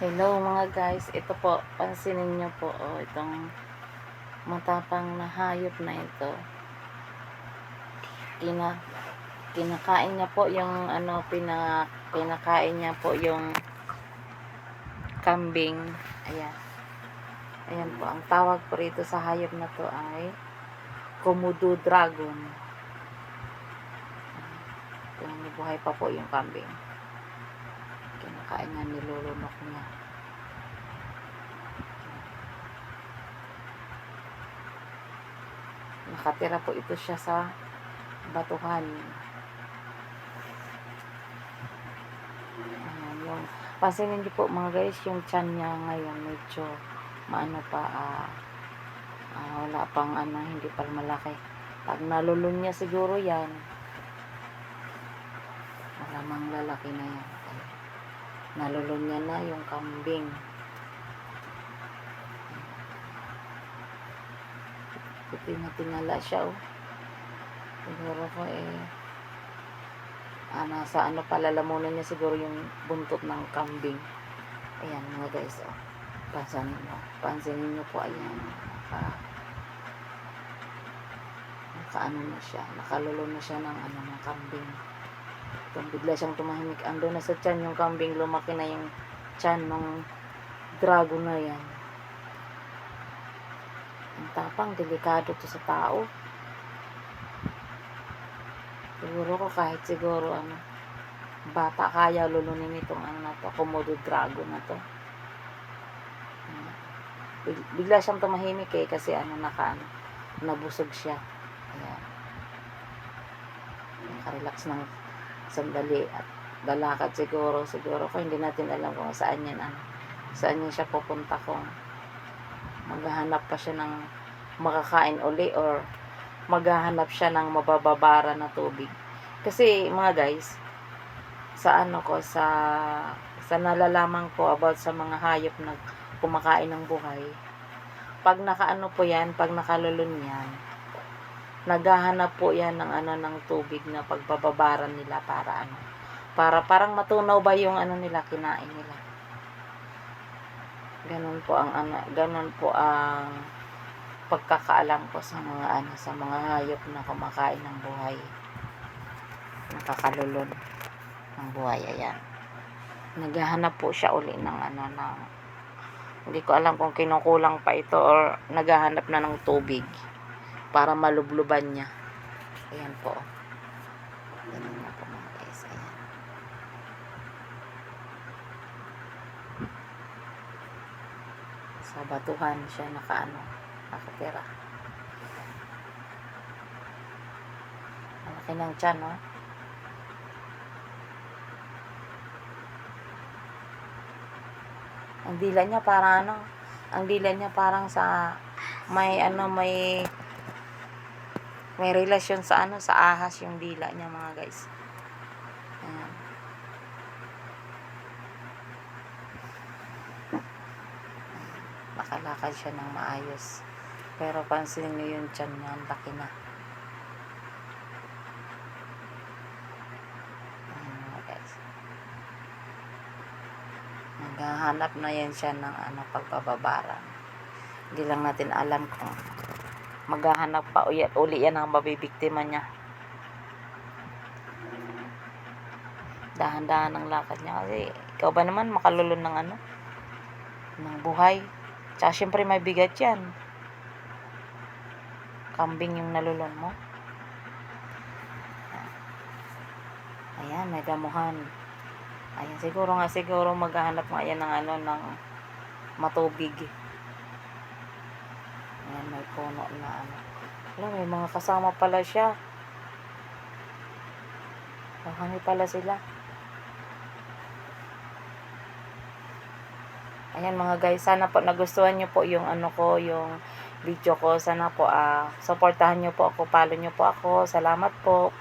Hello mga guys, ito po, pansinin nyo po, itong matapang na hayop na ito. Kinakain niya po yung pinakain niya po yung kambing. Ayan. Ayan po, ang tawag po rito sa hayop na to ay Komodo dragon. Ayan, buhay pa po yung kambing. Kinakain niya, nilulunok niya. Nakatira po ito siya sa batuhan. Ayan, yung pansinin niyo po mga guys, yung tiyan niya ngayon medyo maano pa, wala pang hindi pa malaki. Pag nalulun niya siguro yan, malamang lalaki na yan. Nalulun niya na yung kambing. Tingala siya, siguro ko nasa palalamunan niya siguro yung buntot ng kambing. Ayan mga guys, pansinin niyo po, ayan, nakaano na siya, nakalulun na siya ng ng kambing. Bigla siyang tumahimik, ando na sa tiyan yung kambing, lumaki na yung tiyan ng dragon na yan. Ang tapang, delikado to sa tao. Siguro ko kahit siguro bata kaya lulunin itong na to, Komodo dragon na to. Bigla siyang tumahimik kasi nabusog siya. Ayan. Nakarelax ng sandali at lalakad siguro ko, hindi natin alam kung saan yan siya pupunta, kung maghahanap pa siya ng makakain uli or maghahanap siya ng mabababara na tubig. Kasi mga guys, sa sa nalalaman ko about sa mga hayop na kumakain ng buhay, pag pag nakalulun yan, naghahanap po yan ng ng tubig na pagbababaran nila para parang matunaw ba yung nila, kinain nila. Ganun po ang pagkakaalam ko sa mga hayop na kumakain ng buhay, nakakalulun ng buhay. Ayan, naghahanap po siya uli ng hindi ko alam kung kinukulang pa ito or naghahanap na ng tubig para malubluban niya. Ayan po, ganun na po mga guys. Ayan, sa batuhan siya nakatira. Malaki ng tiyan, ang dila niya parang sa may relasyon sa sa ahas yung dila niya mga guys. Ayan. Nakalakad siya ng maayos, pero pansinin niyo yung tiyan niya, ang laki na. Naghahanap na yan siya ng pagbababaran. Hindi lang natin alam kung maghahanap pa uli yan ang mabibiktima niya. Dahan-dahan ang lakad niya kasi ikaw ba naman makalulun ng ng buhay. Tsaka syempre may bigat yan, kambing yung nalulun mo. Ayan, may damuhan. Ayan, siguro maghahanap nga yan ng ng matubig. Ayan, may puno na may mga kasama pala siya. Marami pala sila. Ayan mga guys, sana po nagustuhan nyo po yung yung video ko. Sana po supportahan nyo po ako, follow nyo po ako. Salamat po.